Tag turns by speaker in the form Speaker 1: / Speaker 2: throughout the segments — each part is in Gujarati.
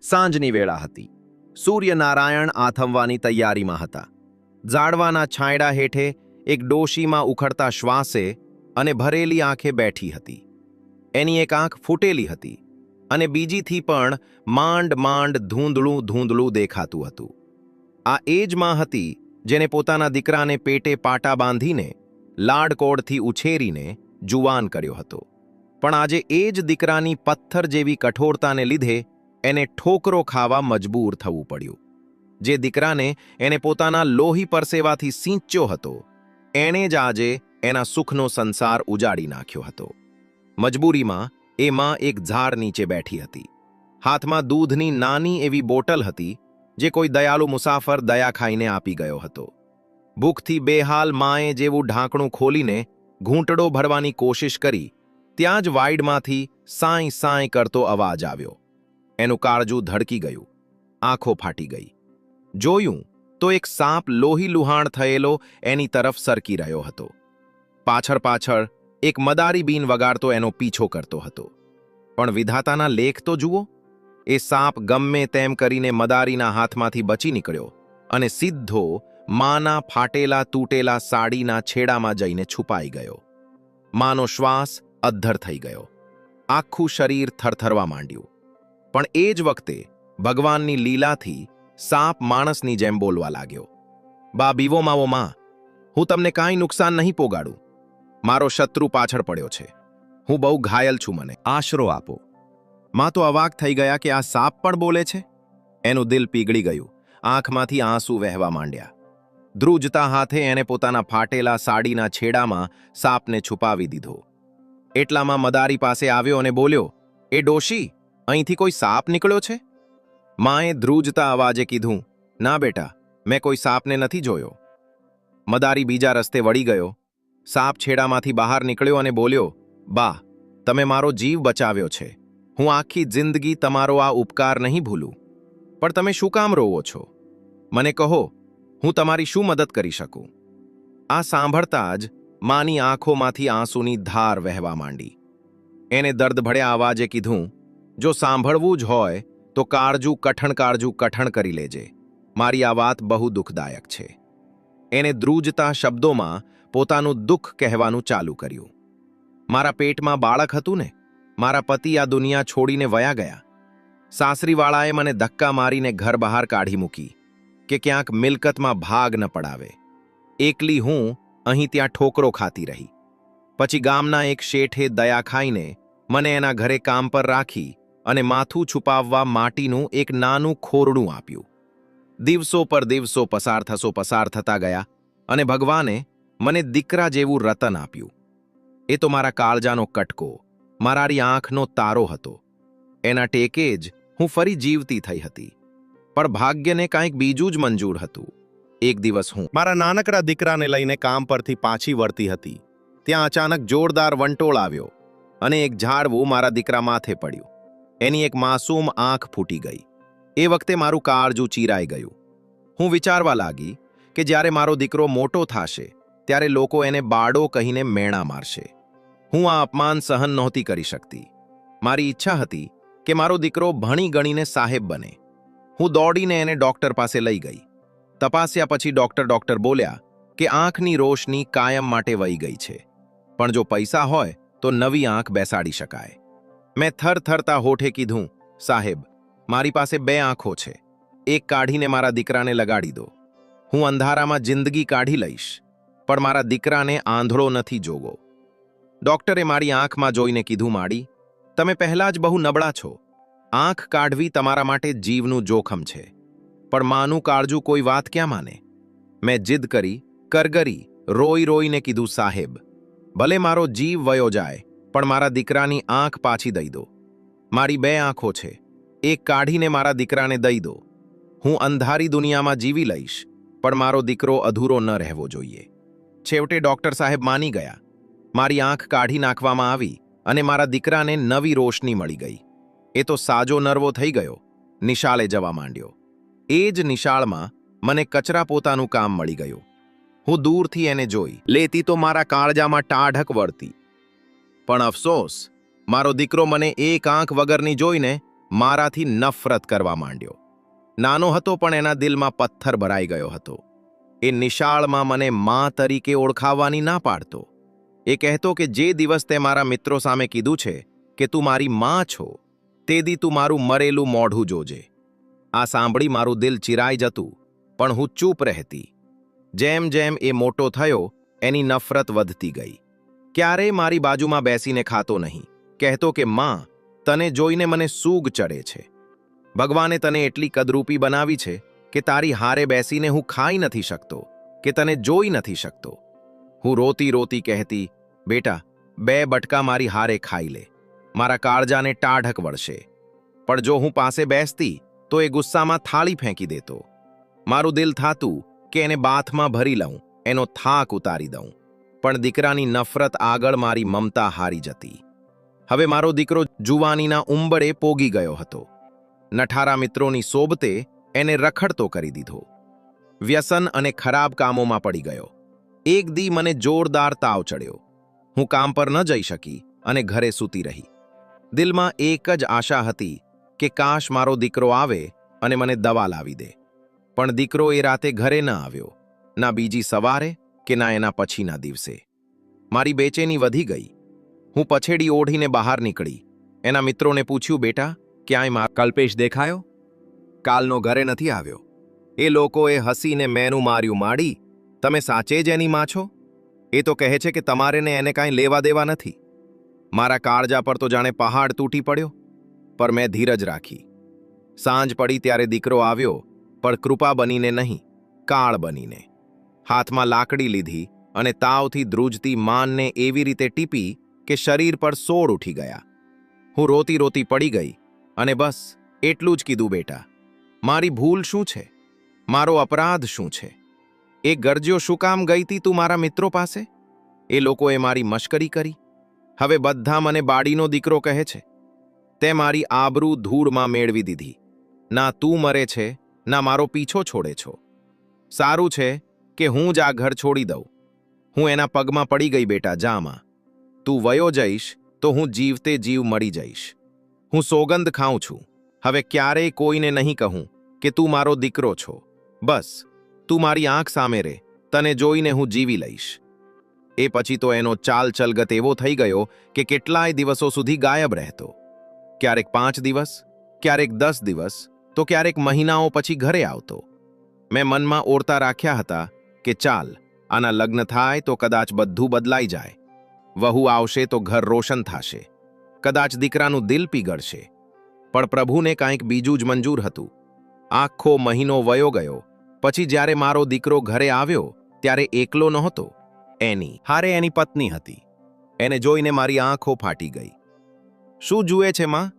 Speaker 1: સાંજની વેળા હતી. સૂર્યનારાયણ આથમવાની તૈયારીમાં હતા. ઝાડવાના છાંયડા હેઠે એક ડોશીમાં ઉખડતા શ્વાસે અને ભરેલી આંખે બેઠી હતી. એની એક આંખ ફૂટેલી હતી અને બીજીથી પણ માંડ માંડ ધૂંધળું ધૂંધળું દેખાતું હતું. આ એ જ માં હતી જેને પોતાના દીકરાને પેટે પાટા બાંધીને લાડકોડથી ઉછેરીને જુવાન કર્યો હતો. પણ આજે એ જ દીકરાની પથ્થર જેવી કઠોરતાને લીધે એને ઠોકરો ખાવા મજબૂર થવું પડ્યું. જે દીકરાને એને પોતાના લોહી પરસેવાથી સિંચ્યો હતો, એણે જ આજે એના સુખનો સંસાર ઉજાડી નાખ્યો હતો. મજબૂરીમાં એ માં એક ઝાડ નીચે બેઠી હતી. હાથમાં દૂધની નાની એવી બોટલ હતી જે કોઈ દયાળુ મુસાફર દયા ખાઈને આપી ગયો હતો. ભૂખથી બેહાલ માએ જેવું ઢાંકણું ખોલીને ઘૂંટડો ભરવાની કોશિશ કરી ત્યાં જ વાઇડમાંથી સાંઈ સાંઈ કરતો અવાજ આવ્યો. એનું કાળજું ધડકી ગયું, આંખો ફાટી ગઈ. જોયું તો એક સાપ લોહી લુહાણ થયેલો એની તરફ સરકી રહ્યો હતો. પાછળ પાછળ એક મદારી બીન વગાડતો એનો પીછો કરતો હતો. પણ વિધાતાના લેખ તો જુઓ, એ સાપ ગમે તેમ કરીને મદારીના હાથમાંથી બચી નીકળ્યો અને સીધો માના ફાટેલા તૂટેલા સાડીના છેડામાં જઈને છુપાઈ ગયો. માનો શ્વાસ અદ્ધર થઈ ગયો. આખું શરીર થરથરવા માંડ્યું. પણ એ જ વખતે ભગવાનની લીલાથી સાપ માણસની જેમ બોલવા લાગ્યો. બા બીવો માવો માં, હું તમને કાંઈ નુકસાન નહીં પોગાડું. મારો શત્રુ પાછળ પડ્યો છે. હું બહુ ઘાયલ છું, મને આશરો આપો. માં તો અવાક થઈ ગયા કે આ સાપ પણ બોલે છે. એનું દિલ પીગળી ગયું. આંખમાંથી આંસુ વહેવા માંડ્યા. ધ્રુજતા હાથે એને પોતાના ફાટેલા સાડીના છેડામાં સાપને છુપાવી દીધો. એટલામાં મદારી પાસે આવ્યો અને બોલ્યો, એ ડોશી, અહીંથી કોઈ સાપ નીકળ્યો છે? માએ ધ્રુજતા અવાજે કીધું, ના બેટા, મેં કોઈ સાપને નથી જોયો. મદારી બીજા રસ્તે વળી ગયો. સાપ છેડામાંથી બહાર નીકળ્યો અને બોલ્યો, બા, તમે મારો જીવ બચાવ્યો છે. હું આખી જિંદગી તમારો આ ઉપકાર નહીં ભૂલું. પણ તમે શું કામ રોવો છો? મને કહો, હું તમારી શું મદદ કરી શકું? આ સાંભળતા જ માની આંખોમાંથી આંસુની ધાર વહેવા માંડી. એને દર્દભર્યા અવાજે કીધું, જો સાંભળવું જ હોય તો કાળજું કઠણ કરી લેજે. મારી આ વાત બહુ દુઃખદાયક છે. એને ધ્રુજતા શબ્દોમાં પોતાનું દુઃખ કહેવાનું ચાલુ કર્યું. મારા પેટમાં બાળક હતું ને, મારા પતિ આ દુનિયા છોડીને વયા ગયા. સાસરીવાળાએ મને ધક્કા મારીને ઘર બહાર કાઢી મૂકી કે ક્યાંક મિલકતમાં ભાગ ન પડાવે. એકલી હું અહીં ત્યાં ઠોકરો ખાતી રહી. પછી ગામના એક શેઠે દયા ખાઈને મને એના ઘરે કામ પર રાખી અને માથું છુપાવવા માટીનું એક નાનું ખોરડું આપ્યું. દિવસો પર દિવસો પસાર થતા ગયા અને ભગવાને મને દીકરા જેવું રતન આપ્યું. એ તો મારા કાળજાનો કટકો, મારી આંખનો તારો હતો. એના ટેકે જ હું ફરી જીવતી થઈ હતી. પણ ભાગ્યને કાંઈક બીજું જ મંજૂર હતું. એક દિવસ હું મારા નાનકડા દીકરાને લઈને કામ પરથી પાછી વળતી હતી. ત્યાં અચાનક જોરદાર વંટોળ આવ્યો અને એક ઝાડવું મારા દીકરા માથે પડ્યું. એની એક માસૂમ આંખ ફૂટી ગઈ. એ વખતે મારું કાળજું ચીરાઈ ગયું. હું વિચારવા લાગી કે જ્યારે મારો દીકરો મોટો થશે ત્યારે લોકો એને બાળો કહીને મેણા મારશે. હું આ અપમાન સહન નહોતી કરી શકતી. મારી ઈચ્છા હતી કે મારો દીકરો ભણી ગણીને સાહેબ બને. હું દોડીને એને ડૉક્ટર પાસે લઈ ગઈ. તપાસ્યા પછી ડૉક્ટર બોલ્યા કે આંખની રોશની કાયમ માટે વહી ગઈ છે, પણ જો પૈસા હોય તો નવી આંખ બેસાડી શકાય. મેં થરથરતા હોઠે કીધું, સાહેબ, મારી પાસે 2 આંખો છે. એક કાઢીને મારા દીકરાને લગાડી દો. હું અંધારામાં જિંદગી કાઢી લઈશ, પણ મારા દીકરાને આંધળો નથી જોવો. ડૉક્ટરે મારી આંખમાં જોઈને કીધું, માડી, તમે પહેલાં જ બહુ નબળા છો. આંખ કાઢવી તમારા માટે જીવનું જોખમ છે. પણ માનું કાળજું કોઈ વાત ક્યાં માને? મેં જીદ કરી, કરગરી, રોઈને કીધું, સાહેબ, ભલે મારો જીવ વયો જાય, પણ મારા દીકરાની આંખ પાછી દઈ દો. મારી 2 આંખો છે. એક કાઢીને મારા દીકરાને દઈ દો. હું અંધારી દુનિયામાં જીવી લઈશ, પણ મારો દીકરો અધૂરો ન રહેવો જોઈએ. છેવટે ડૉક્ટર સાહેબ માની ગયા. મારી આંખ કાઢી નાખવામાં આવી અને મારા દીકરાને નવી રોશની મળી ગઈ. એ તો સાજો નરવો થઈ ગયો. નિશાળે જવા માંડ્યો. એ જ નિશાળમાં મને કચરા પોતાનું કામ મળી ગયું. હું દૂરથી એને જોઈ લેતી તો મારા કાળજામાં ટાઢક વળતી. પણ અફસોસ, મારો દીકરો મને એક આંખ વગરની જોઈને મારાથી નફરત કરવા માંડ્યો. નાનો હતો પણ એના દિલમાં પથ્થર ભરાઈ ગયો હતો. એ નિશાળમાં મને માં તરીકે ઓળખાવવાની ના પાડતો. એ કહેતો કે જે દિવસ તે મારા મિત્રો સામે કીધું છે કે તું મારી માં છો, તે દી તું મારું મરેલું મોઢું જોજે. આ સાંભળી મારું દિલ ચિરાઈ જતું, પણ હું ચૂપ રહેતી. જેમ જેમ એ મોટો થયો, એની નફરત વધતી ગઈ. ક્યારેય મારી બાજુમાં બેસીને ખાતો નહીં. કહેતો કે માં, તને જોઈને મને સૂગ ચડે છે. ભગવાને તને એટલી કદરૂપી બનાવી છે કે તારી હારે બેસીને હું ખાઈ નથી શકતો, કે તને જોઈ નથી શકતો. હું રોતી રોતી કહેતી, બેટા, 2 બટકા મારી હારે ખાઈ લે, મારા કાળજાને ટાઢક વળશે. પણ જો હું પાસે બેસતી તો એ ગુસ્સામાં થાળી ફેંકી દેતો. મારું દિલ થાતું કે એને બાથમાં ભરી લઉં, એનો થાક ઉતારી દઉં. પણ દીકરાની નફરત આગળ મારી મમતા હારી જતી. હવે મારો દીકરો જુવાનીના ઉંબરે પોગી ગયો હતો. નઠારા મિત્રોની સોબતે એને રખડતો કરી દીધો. વ્યસન અને ખરાબ કામોમાં પડી ગયો. એક દી મને જોરદાર તાવ ચડ્યો. હું કામ પર ન જઈ શકી અને ઘરે સૂતી રહી. દિલમાં એક જ આશા હતી કે કાશ મારો દીકરો આવે અને મને દવા લાવી દે. પણ દીકરો એ રાતે ઘરે ન આવ્યો, ના બીજી સવારે કે ના એના પછીના દિવસે. મારી બેચેની વધી ગઈ. હું પછેડી ઓઢીને બહાર નીકળી. એના મિત્રોને પૂછ્યું, બેટા, ક્યાંય કલ્પેશ દેખાયો? કાલનો ઘરે નથી આવ્યો. એ લોકોએ હસીને મેનું માર્યું, માડી, તમે સાચે જ એની માં છો? એ તો કહે છે કે તમારે ને એને કાંઈ લેવા દેવા નથી. મારા કાળજા પર તો જાણે પહાડ તૂટી પડ્યો. પર મેં ધીરજ રાખી. સાંજ પડી ત્યારે દીકરો આવ્યો, પણ કૃપા બનીને નહીં, કાળ બનીને. હાથમાં લાકડી લીધી અને તાવથી ધ્રુજતી માનને એવી રીતે ટીપી કે શરીર પર સોળ ઉઠી ગયા. હું રોતી રોતી પડી ગઈ અને બસ એટલું જ કીધું, બેટા, મારી ભૂલ શું છે? મારો અપરાધ શું છે? એ ગરજ્યો શું કામ ગઈ તી તું મારા મિત્રો પાસે? એ લોકોએ મારી મશ્કરી કરી. હવે બધા મને બાડીનો દીકરો કહે છે. તે મારી આબરૂ ધૂળમાં મેળવી દીધી. ના તું મરે છે, ના મારો પીછો છોડે છો. સારું છે કે હું જ આ ઘર છોડી દઉં. હું એના પગમાં પડી ગઈ, બેટા, જામાં. તું વયો જઈશ તો હું જીવતે જીવ મળી જઈશ. હું સોગંદ ખાઉં છું, હવે ક્યારેય કોઈને નહીં કહું કે તું મારો દીકરો છો. બસ તું મારી આંખ સામે રહે, તને જોઈને હું જીવી લઈશ. એ પછી તો એનો ચાલ ચલગત એવો થઈ ગયો કે કેટલાય દિવસો સુધી ગાયબ રહેતો. ક્યારેક 5 દિવસ, ક્યારેક 10 દિવસ, તો ક્યારેક મહિનાઓ પછી ઘરે આવતો. મેં મનમાં ઓરતા રાખ્યા હતા કે ચાલ, આના લગ્ન થાય તો કદાચ બધું બદલાઈ જાય. વહુ આવશે તો ઘર રોશન થશે, કદાચ દીકરાનું દિલ પીગળશે. પણ પ્રભુને કાંઈક બીજું જ મંજૂર હતું. આખો મહિનો વયો ગયો. પછી જ્યારે મારો દીકરો ઘરે આવ્યો ત્યારે એકલો નહોતો. એની હારે એની પત્ની હતી. એને જોઈને મારી આંખો ફાટી ગઈ. શું જુએ છે માં,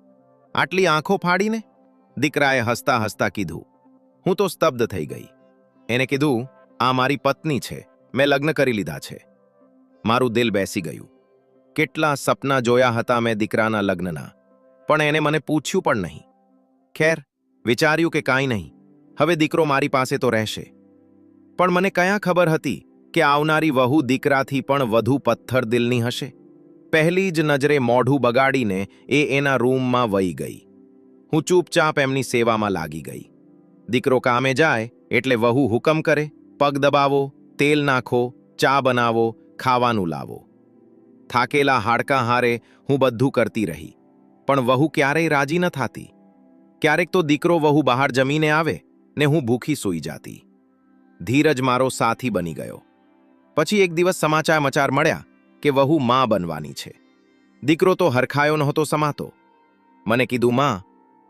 Speaker 1: આટલી આંખો ફાડીને? દીકરાએ હસતા હસતા કીધું. હું તો સ્તબ્ધ થઈ ગઈ. એને કીધું, આ મારી પત્ની છે, મેં લગ્ન કરી લીધા છે. મારું દિલ બેસી ગયું. કેટલા સપના જોયા હતા મેં દીકરાના લગ્નના, પણ એને મને પૂછ્યું પણ નહીં. ખેર, વિચાર્યું કે કાંઈ નહીં, હવે દીકરો મારી પાસે તો રહેશે. પણ મને કયા ખબર હતી કે આવનારી વહુ દીકરાથી પણ વધુ પથ્થર દિલની હશે. પહેલી જ નજરે મોઢું બગાડીને એ એના રૂમમાં વહી ગઈ. હું ચૂપચાપ એમની સેવામાં લાગી ગઈ. દીકરો કામે જાય એટલે વહુ હુકમ કરે, પગ દબાવો, તેલ નાખો, ચા બનાવો, ખાવાનું લાવો. થાકેલા હાડકાં હારે હું બધું કરતી રહી, પણ વહુ ક્યારેય રાજી ન થાતી. ક્યારેક તો દીકરો વહુ બહાર જમીને આવે ને હું ભૂખી સૂઈ જાતી. ધીરજ મારો સાથી બની ગયો. પછી એક દિવસ સમાચાર મળ્યા કે વહુ માં બનવાની છે. દીકરો તો હરખાયો નહોતો સમાતો. મને કીધું, માં,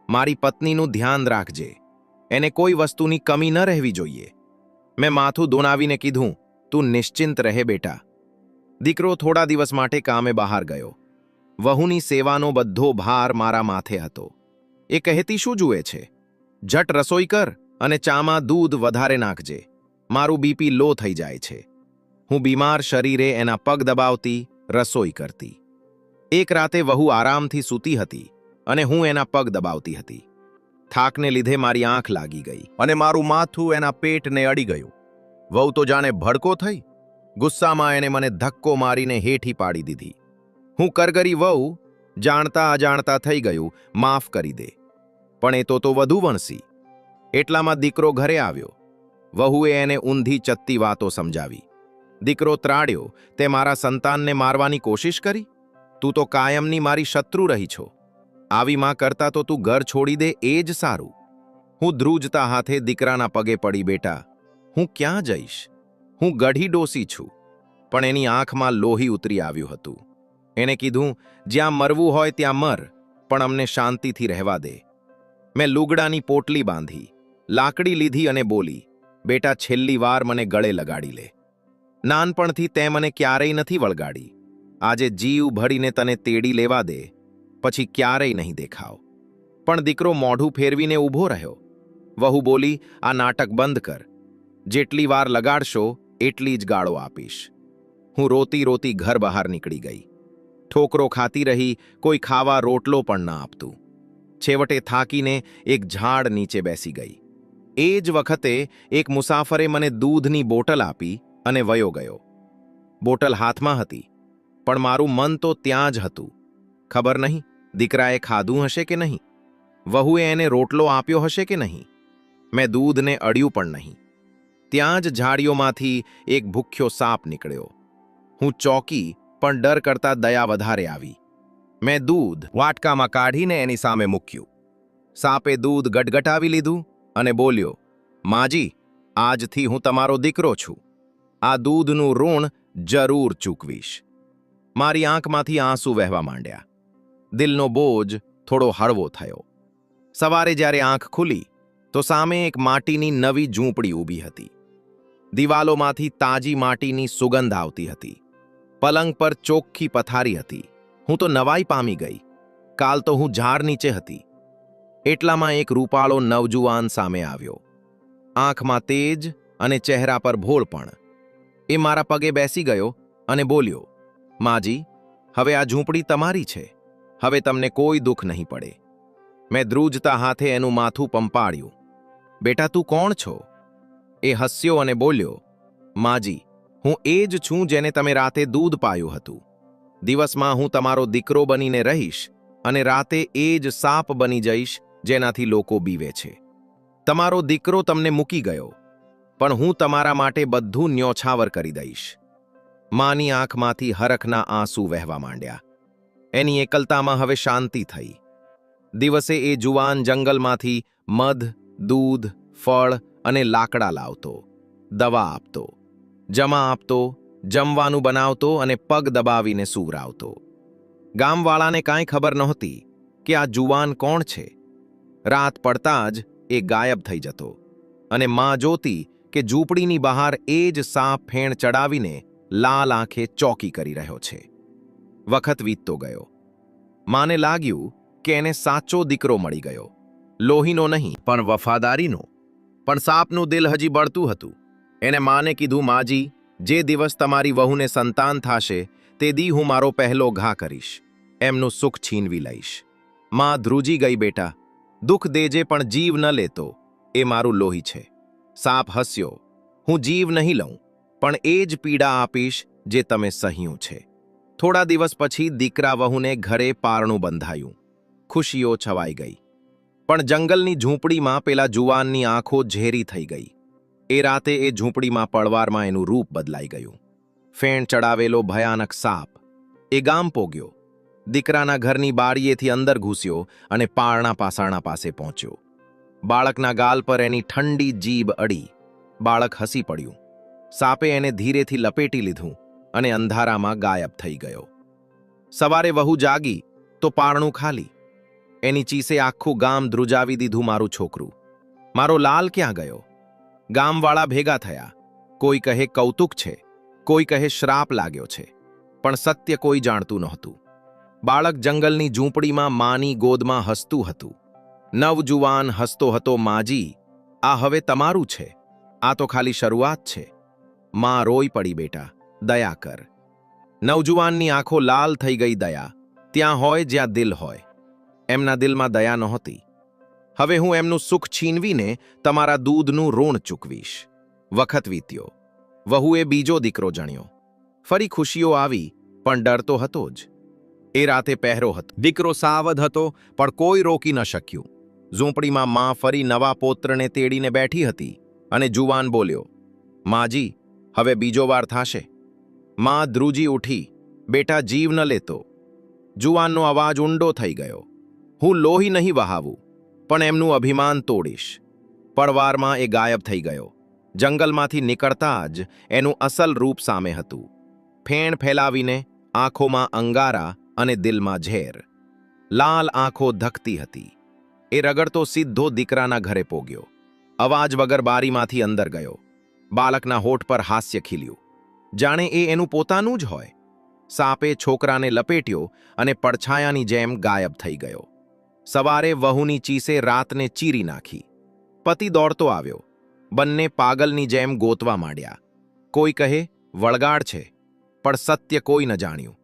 Speaker 1: મારી પત્નીનું ધ્યાન રાખજે, એને કોઈ વસ્તુની કમી ન રહેવી જોઈએ. મેં માથું દોનાવીને કીધું, તું નિશ્ચિંત રહે બેટા. દીકરો થોડા દિવસ માટે કામે બહાર ગયો. વહુની સેવાનો બધો ભાર મારા માથે હતો. એ કહેતી, શું જુએ છે? ઝટ રસોઈ કર અને ચામાં દૂધ વધારે નાખજે, મારું બીપી લો થઈ જાય છે. હું બીમાર શરીરે એના પગ દબાવતી, રસોઈ કરતી. એક રાતે વહુ આરામથી સૂતી હતી અને હું એના પગ દબાવતી હતી. થાકને લીધે મારી આંખ લાગી ગઈ અને મારું માથું એના પેટને અડી ગયું. વહુ તો જાણે ભડકો થઈ. ગુસ્સામાં એને મને ધક્કો મારીને હેઠી પાડી દીધી. હું કરગરી વહુ, જાણતા અજાણતા થઈ ગયું, માફ કરી દે. પણ એ તો વધુ વણસી. એટલામાં દીકરો ઘરે આવ્યો. વહુએ એને ઊંધી ચત્તી વાતો સમજાવી. દીકરો ત્રાડ્યો, તે મારા સંતાનને મારવાની કોશિશ કરી? તું તો કાયમની મારી શત્રુ રહી છો. આવી માં કરતા તો તું ઘર છોડી દે એ જ સારું. હું ધ્રુજતા હાથે દીકરાના પગે પડી, બેટા, હું ક્યાં જઈશ? હું ગઢી ડોસી છું. પણ એની આંખમાં લોહી ઉતરી આવ્યું હતું. એણે કીધું, જ્યાં મરવું હોય ત્યાં મર, પણ અમને શાંતિથી રહેવા દે. મેં લુગડાની પોટલી બાંધી, લાકડી લીધી અને બોલી, બેટા, છેલ્લી વાર મને ગળે લગાડી લે. નાનપણથી તે મને ક્યારેય નથી વળગાડી. આજે જીવ ભરીને તને તેડી લેવા દે, પછી ક્યારેય નહીં દેખાવ. પણ દીકરો મોઢું ફેરવીને ઊભો રહ્યો. વહુ બોલી, આ નાટક બંધ કર. જેટલી વાર લગાડશો એટલી જ ગાળો આપીશ. હું રોતી રોતી ઘર બહાર નીકળી ગઈ. ઠોકરો ખાતી રહી, કોઈ ખાવા રોટલો પણ ના આપતું. છેવટે થાકીને એક ઝાડ નીચે બેસી ગઈ. એ જ વખતે એક મુસાફરે મને દૂધની બોટલ આપી અને વયો ગયો. બોટલ હાથમાં હતી, પણ મારું મન તો ત્યાં જ હતું. ખબર નહીં દીકરાએ ખાધું હશે કે નહીં, વહુએ એને રોટલો આપ્યો હશે કે નહીં. મેં દૂધને અડ્યું પણ નહીં. ત્યાં જ ઝાડીઓમાંથી એક ભૂખ્યો સાપ નીકળ્યો. હું ચોકી, પણ ડર કરતા દયા વધારે આવી. મેં દૂધ વાટકામાં કાઢીને એની સામે મૂક્યું. સાપે દૂધ ગટગટાવી લીધું અને બોલ્યો, માજી, આજથી હું તમારો દીકરો છું. આ દૂધનું ઋણ જરૂર ચૂકવીશ. મારી આંખમાંથી આંસુ વહેવા માંડ્યા. દિલનો બોજ થોડો હળવો થયો. સવારે જ્યારે આંખ ખુલી તો સામે એક માટીની નવી ઝૂંપડી ઊભી હતી. દિવાલોમાંથી તાજી માટીની સુગંધ આવતી હતી. પલંગ પર ચોખ્ખી પથારી હતી. હું તો નવાઈ પામી ગઈ. કાલ તો હું ઝાડ નીચે હતી. એટલામાં એક રૂપાળો નવજુવાન સામે આવ્યો. આંખમાં તેજ અને ચહેરા પર ભોળપણ. એ મારા પગે બેસી ગયો અને બોલ્યો, માજી, હવે આ ઝૂંપડી તમારી છે. હવે તમને કોઈ દુઃખ નહીં પડે. મેં ધ્રુજતા હાથે એનું માથું પંપાળ્યું. બેટા, તું કોણ છો? એ હસ્યો અને બોલ્યો, માજી, હું એ જ છું જેને તમે રાતે દૂધ પાયું હતું. દિવસમાં હું તમારો દીકરો બનીને રહીશ અને રાતે એ જ સાપ બની જઈશ જેનાથી લોકો બીવે છે. તમારો દીકરો તમને મૂકી ગયો, પણ હું તમારા માટે બધું ન્યોછાવર કરી દઈશ. માની આંખમાંથી હરખના આંસુ વહેવા માંડ્યા. એની એકલતામાં હવે શાંતિ થઈ. દિવસે એ જુવાન જંગલમાંથી મધ, દૂધ, ફળ અને લાકડા લાવતો, દવા આપતો, જમા આપતો, જમવાનું બનાવતો અને પગ દબાવીને સૂવરાવતો. ગામવાળાને કાંઈ ખબર નહોતી કે આ જુવાન કોણ છે. રાત પડતાં જ એ ગાયબ થઈ જતો અને માં જોતી કે ઝૂંપડીની બહાર એ જ સાપ ફેણ ચડાવીને લાલ આંખે ચોકી કરી રહ્યો છે. વખત વીતતો ગયો. માને લાગ્યું કે એને સાચો દીકરો મળી ગયો. લોહીનો નહીં, પણ વફાદારીનો. પણ સાપનું દિલ હજી બળતું હતું. એને માને કીધું, માજી, જે દિવસ તમારી વહુને સંતાન થશે તે દી હું મારો પહેલો ઘા કરીશ. એમનું સુખ છીનવી લઈશ. માં ધ્રુજી ગઈ, બેટા, દુઃખ દેજે પણ જીવ ન લેતો. એ મારું લોહી છે. સાપ હસ્યો, હું જીવ નહીં લઉં, પણ એ જ પીડા આપીશ જે તમે સહ્યું છે. થોડા દિવસ પછી દીકરા વહુને ઘરે પારણું બંધાયું. ખુશીઓ છવાઈ ગઈ. પણ જંગલની ઝૂંપડીમાં પેલા જુવાનની આંખો ઝેરી થઈ ગઈ. એ રાતે એ ઝૂંપડીમાં પળવારમાં એનું રૂપ બદલાઈ ગયું. ફેણ ચડાવેલો ભયાનક સાપ. એ ગામ પોગ્યો. દીકરાના ઘરની બારીએથી અંદર ઘૂસ્યો અને પારણા પાસાણા પાસે પહોંચ્યો. બાળકના ગાલ પર એની ઠંડી જીભ અડી. બાળક હસી પડ્યું. સાપે એને ધીરેથી લપેટી લીધું અને અંધારામાં ગાયબ થઈ ગયો. સવારે વહુ જાગી તો પારણું ખાલી. એની ચીસે આખું ગામ ધ્રુજાવી દીધું, મારું છોકરું, મારો લાલ ક્યાં ગયો? ગામવાળા ભેગા થયા. કોઈ કહે કૌતુક છે, કોઈ કહે શ્રાપ લાગ્યો છે, પણ સત્ય કોઈ જાણતું નહોતું. બાળક જંગલની ઝૂંપડીમાં માની ગોદમાં હસતું હતું. નવજુવાન હસતો હતો, માજી, આ હવે તમારું છે. આ તો ખાલી શરૂઆત છે. માં રોઈ પડી, બેટા, દયા કર. નવજુવાનની આંખો લાલ થઈ ગઈ. દયા ત્યાં હોય જ્યાં દિલ હોય. એમના દિલમાં દયા નહોતી. હવે હું એમનું સુખ છીનવીને તમારા દૂધનું ઋણ ચૂકવીશ. વખત વીત્યો. વહુએ બીજો દીકરો જણ્યો. ફરી ખુશીઓ આવી, પણ ડર તો હતો જ. એ રાતે પહેરો હતો. દીકરો સાવધ હતો, પણ કોઈ રોકી ન શક્યું. ઝૂંપડીમાં માં ફરી નવા પોત્રને તેડીને બેઠી હતી અને જુવાન બોલ્યો, માજી, હવે બીજો વાર થાશે. માં ધ્રુજી ઉઠી, બેટા જીવ ન લેતો. જુવાનનો અવાજ ઊંડો થઈ ગયો. હું લોહી નહીં વહાવું, પણ એમનું અભિમાન તોડીશ. પળવારમાં એ ગાયબ થઈ ગયો. જંગલમાંથી નીકળતા જ એનું અસલ રૂપ સામે હતું. ફેણ ફેલાવીને, આંખોમાં અંગારા અને દિલમાં ઝેર. લાલ આંખો ધકતી હતી. એ રગડતો સીધો દીકરાના ઘરે પોગ્યો. અવાજ વગર બારીમાંથી અંદર ગયો. બાળકના હોઠ પર હાસ્ય ખીલ્યું, જાણે એ એનું પોતાનું જ હોય. સાપે છોકરાને લપેટ્યો અને પડછાયાની જેમ ગાયબ થઈ ગયો. સવારે વહુની ચીસે રાતને ચીરી નાખી. પતિ દોડતો આવ્યો. બંને પાગલની જેમ ગોતવા માંડ્યા. કોઈ કહે વળગાડ છે, પણ સત્ય કોઈ ન જાણ્યું.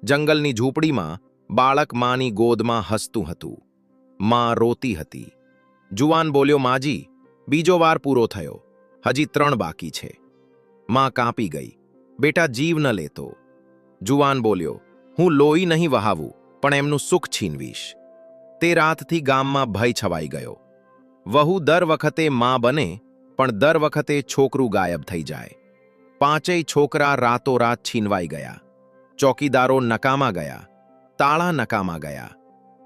Speaker 1: જંગલની ઝૂંપડીમાં બાળક માની ગોદમાં હસતું હતું. માં રોતી હતી. જુવાન બોલ્યો, માજી, બીજો વાર પૂરો થયો, હજી 3 બાકી છે. માં કાંપી ગઈ, બેટા જીવ ન લેતો. જુવાન બોલ્યો, હું લોહી નહીં વહાવું, પણ એમનું સુખ છીનવીશ. તે રાતથી ગામમાં ભય છવાઈ ગયો. વહુ દર વખતે માં બને, પણ દર વખતે છોકરું ગાયબ થઈ જાય. 5 છોકરા રાતોરાત છીનવાઈ ગયા. ચોકીદારો નકામા ગયા. તાળા નકામા ગયા.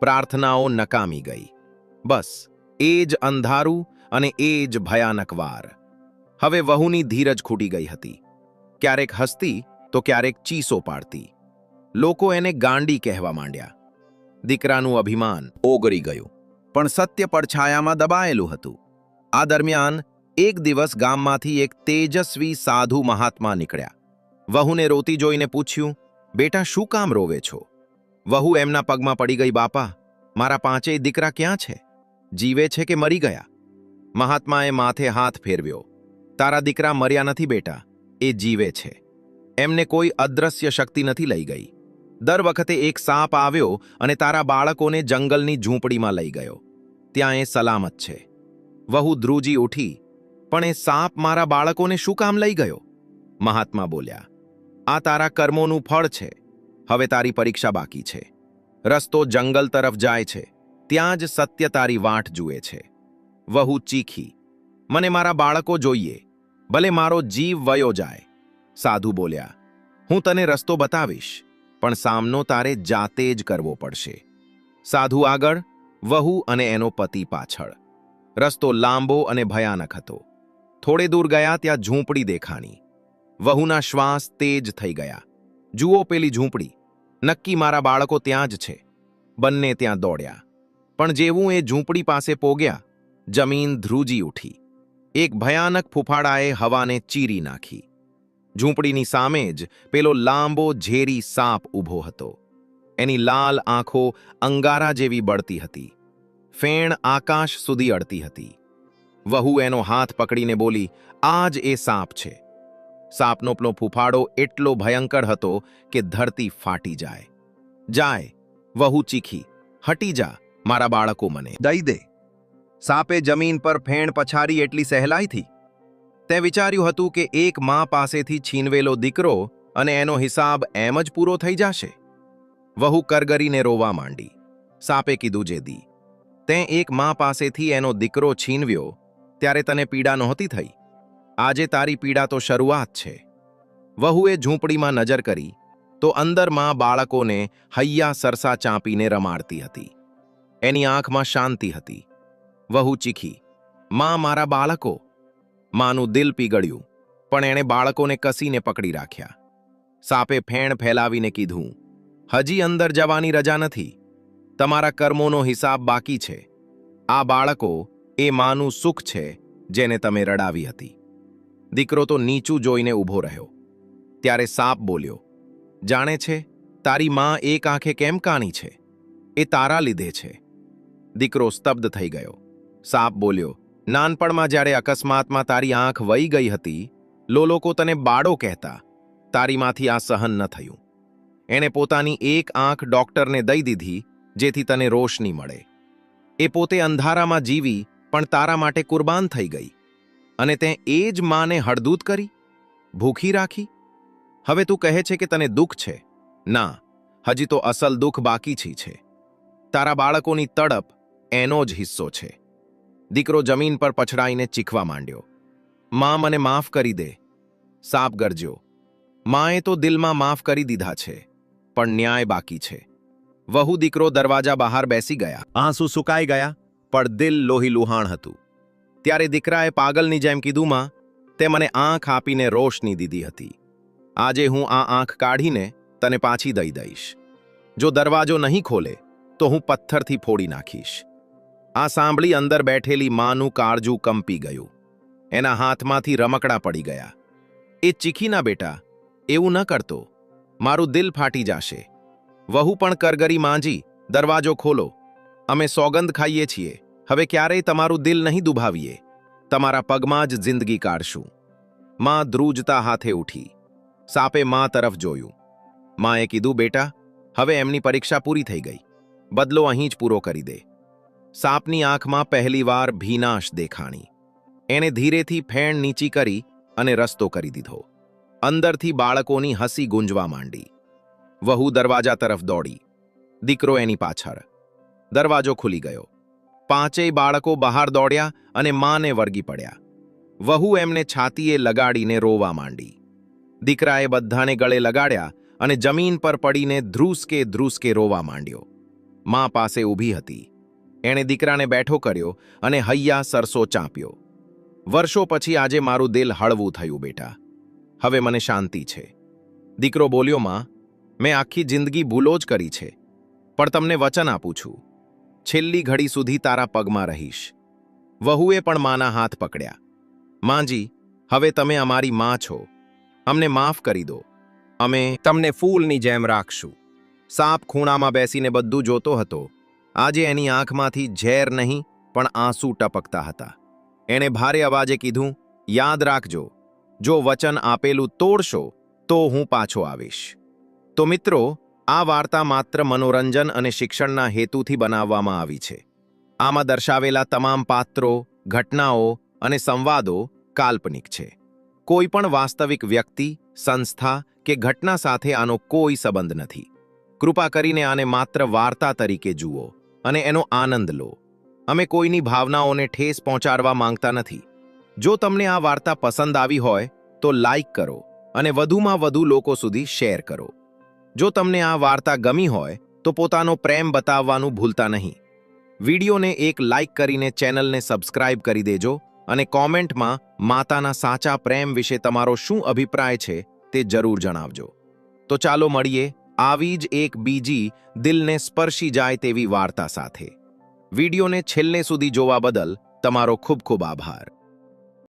Speaker 1: પ્રાર્થનાઓ નકામી ગઈ. બસ એ જ અંધારું અને એ જ ભયાનક વાર. હવે વહુની ધીરજ ખૂટી ગઈ હતી. ક્યારેક હસતી તો ક્યારેક ચીસો પાડતી. લોકો એને ગાંડી કહેવા માંડ્યા. દીકરાનું અભિમાન ઓગળી ગયું, પણ સત્ય પડછાયામાં દબાયેલું હતું. આ દરમિયાન એક દિવસ ગામમાંથી એક તેજસ્વી સાધુ મહાત્મા નીકળ્યા. વહુને રોતી જોઈને પૂછ્યું, બેટા શું કામ રોવે છો? વહુ એમના પગમાં પડી ગઈ, બાપા, મારા 5 દીકરા ક્યાં છે? જીવે છે કે મરી ગયા? મહાત્માએ માથે હાથ ફેરવ્યો. તારા દીકરા મર્યા નથી બેટા, એ જીવે છે. એમને કોઈ અદ્રશ્ય શક્તિ નથી લઈ ગઈ. દર વખતે એક સાપ આવ્યો અને તારા બાળકોને જંગલની ઝૂંપડીમાં લઈ ગયો. ત્યાં એ સલામત છે. વહુ ધ્રુજી ઉઠી, પણ એ સાપ મારા બાળકોને શું કામ લઈ ગયો? મહાત્મા બોલ્યા, આ તારા કર્મોનું ફળ છે. હવે તારી પરીક્ષા બાકી છે. રસ્તો જંગલ તરફ જાય છે, ત્યાં જ સત્ય તારી વાટ જુએ છે. વહુ ચીખી, મને મારા બાળકો જોઈએ, ભલે મારો જીવ વયો જાય. સાધુ બોલ્યા, હું તને રસ્તો બતાવીશ, પણ સામનો તારે જાતે જ કરવો પડશે. સાધુ આગળ, વહુ અને એનો પતિ પાછળ. રસ્તો લાંબો અને ભયાનક હતો. થોડે દૂર ગયા ત્યાં ઝૂંપડી દેખાણી. વહુના શ્વાસ તેજ થઈ ગયા. જુઓ પેલી ઝૂંપડી, નક્કી મારા બાળકો ત્યાં જ છે. બંને ત્યાં દોડ્યા. પણ જેવું એ ઝૂંપડી પાસે પોગ્યા, જમીન ધ્રુજી ઉઠી. એક ભયાનક ફૂફાડાએ હવાને ચીરી નાખી. ઝૂંપડીની સામે જ પેલો લાંબો ઝેરી સાપ ઊભો હતો. એની લાલ આંખો અંગારા જેવી બળતી હતી. ફેણ આકાશ સુધી અડતી હતી. વહુ એનો હાથ પકડીને બોલી, આ જ એ સાપ છે. સાપનો ફૂફાડો એટલો ભયંકર હતો કે ધરતી ફાટી જાય. જાય, વહુ ચીખી, હટી જા, મારા બાળકો મને દઈ દે. સાપે જમીન પર ફેણ પછારી એટલી સહેલાઈથી. તે વિચાર્યું હતું કે એક મા પાસેથી છીનવેલો દીકરો અને એનો હિસાબ એમ જ પૂરો થઈ જશે. વહુ કરગરીને રોવા માંડી. સાપે કીધું, જેદી તે એક મા પાસેથી એનો દીકરો છીનવ્યો ત્યારે તને પીડા નહોતી થઈ. આજે તારી પીડા તો શરૂઆત છે. વહુએ ઝૂંપડીમાં નજર કરી તો અંદર માં બાળકોને હૈયા સરસા ચાંપીને રમાડતી હતી. એની આંખમાં શાંતિ હતી. વહુ ચીખી, માં, મારા બાળકો. માનું દિલ પીગળ્યું, પણ એણે બાળકોને કસીને પકડી રાખ્યા. સાપે ફેણ ફેલાવીને કીધું, હજી અંદર જવાની રજા નથી. તમારા કર્મોનો હિસાબ બાકી છે. આ બાળકો એ માનું સુખ છે જેને તમે રડાવી હતી. દીકરો તો નીચું જોઈને ઊભો રહ્યો. ત્યારે સાપ બોલ્યો, જાણે છે તારી માં એક આંખે કેમ કાણી છે? એ તારા લીધે છે. દીકરો સ્તબ્ધ થઈ ગયો. સાપ બોલ્યો, નાનપણમાં જ્યારે અકસ્માતમાં તારી આંખ વહી ગઈ હતી, લોકો તને બાળો કહેતા. તારીમાંથી આ સહન ન થયું. એણે પોતાની એક આંખ ડોક્ટરને દઈ દીધી જેથી તને રોશની મળે. એ પોતે અંધારામાં જીવી પણ તારા માટે કુરબાન થઈ ગઈ. અને તે એ જ માને હળદૂત કરી, ભૂખી રાખી. હવે તું કહે છે કે તને દુઃખ છે. ના, હજી તો અસલ દુઃખ બાકી છે. તારા બાળકોની તડપ, એનો જ હિસ્સો છે. દીકરો જમીન પર પછડાઈને ચીખવા માંડ્યો. માં, મને માફ કરી દે. સાપ ગરજ્યો. માએ તો દિલમાં માફ કરી દીધા છે, પણ ન્યાય બાકી છે. વહુ દીકરો દરવાજા બહાર બેસી ગયા. આંસુ સુકાઈ ગયા, પણ દિલ લોહીલુહાણ હતું. ત્યારે દીકરાએ પાગલની જેમ કીધું, માં, તે મને આંખ આપીને રોશની દીધી હતી. આજે હું આ આંખ કાઢીને તને પાછી દઈ દઈશ. જો દરવાજો નહીં ખોલે તો હું પથ્થરથી ફોડી નાખીશ. આ સાંભળી અંદર બેઠેલી માનું કાળજું કંપી ગયું. એના હાથમાંથી રમકડા પડી ગયા. એ ચીખી, ના બેટા, એવું ન કરતો, મારું દિલ ફાટી જશે. વહુ પણ કરગરી, માંજી, દરવાજો ખોલો. અમે સોગંદ ખાઈએ છીએ, હવે ક્યારેય તમારું દિલ નહીં દુભાવીએ. તમારા પગમાં જ જિંદગી કાઢશું. માં ધ્રુજતા હાથે ઉઠી. સાપે માં તરફ જોયું. માએ કીધું, બેટા, હવે એમની પરીક્ષા પૂરી થઈ ગઈ. બદલો અહીં જ પૂરો કરી દે. સાપની આંખમાં પહેલીવાર ભીનાશ દેખાણી. એણે ધીરેથી ફેણ નીચી કરી અને રસ્તો કરી દીધો. અંદરથી બાળકોની હસી ગુંજવા માંડી. વહુ દરવાજા તરફ દોડી. દીકરો એની પાછળ. દરવાજો ખુલી ગયો. પાંચેય બાળકો બહાર દોડ્યા અને માને વળગી પડ્યા. વહુ એમને છાતીએ લગાડીને રોવા માંડી. દીકરાએ બધાને ગળે લગાડ્યા અને જમીન પર પડીને ધ્રુસકે ધ્રુસકે રોવા માંડ્યો. મા પાસે ઊભી હતી. એણે દીકરાને બેઠો કર્યો અને હૈયા સરસો ચાંપ્યો. વર્ષો પછી આજે મારું દિલ હળવું થયું, બેટા. હવે મને શાંતિ છે. દીકરો બોલ્યો, માં, મેં આખી જિંદગી ભૂલો જ કરી છે, પણ તમને વચન આપું છું, છેલ્લી ઘડી સુધી તારા પગમાં રહીશ. વહુએ પણ માના હાથ પકડ્યા. માંજી, હવે તમે અમારી માં છો. અમને માફ કરી દો. અમે તમને ફૂલની જેમ રાખશું. સાપ ખૂણામાં બેસીને બધું જોતો હતો. આજે એની આંખમાંથી ઝેર નહીં પણ આંસુ ટપકતા હતા. એણે ભારે અવાજે કીધું, યાદ રાખજો, જો વચન આપેલું તોડશો તો હું પાછો આવીશ. તો મિત્રો, આ વાર્તા માત્ર મનોરંજન અને શિક્ષણના હેતુથી બનાવવામાં આવી છે. આમાં દર્શાવેલા તમામ પાત્રો, ઘટનાઓ અને સંવાદો કાલ્પનિક છે. કોઈ પણ વાસ્તવિક વ્યક્તિ, સંસ્થા કે ઘટના સાથે આનો કોઈ સંબંધ નથી. કૃપા કરીને આને માત્ર વાર્તા તરીકે જુઓ અને એનો આનંદ લો. અમે કોઈની ભાવનાઓને ઠેસ પહોંચાડવા માંગતા નથી. જો તમને આ વાર્તા પસંદ આવી હોય તો લાઈક કરો અને વધુમાં વધુ લોકો સુધી શેર કરો. જો તમને આ વાર્તા ગમી હોય તો પોતાનો પ્રેમ બતાવવાનું ભૂલતા નહીં. વિડીયોને એક લાઈક કરીને ચેનલને સબસ્ક્રાઇબ કરી દેજો અને કોમેન્ટમાં માતાના સાચા પ્રેમ વિશે તમારો શું અભિપ્રાય છે તે જરૂર જણાવજો. તો ચાલો મળીએ આવી જ એક બીજી દિલને સ્પર્શી જાય તેવી વાર્તા સાથે. વિડીયોને છેલ્લે સુધી જોવા બદલ તમારો ખૂબ ખૂબ આભાર.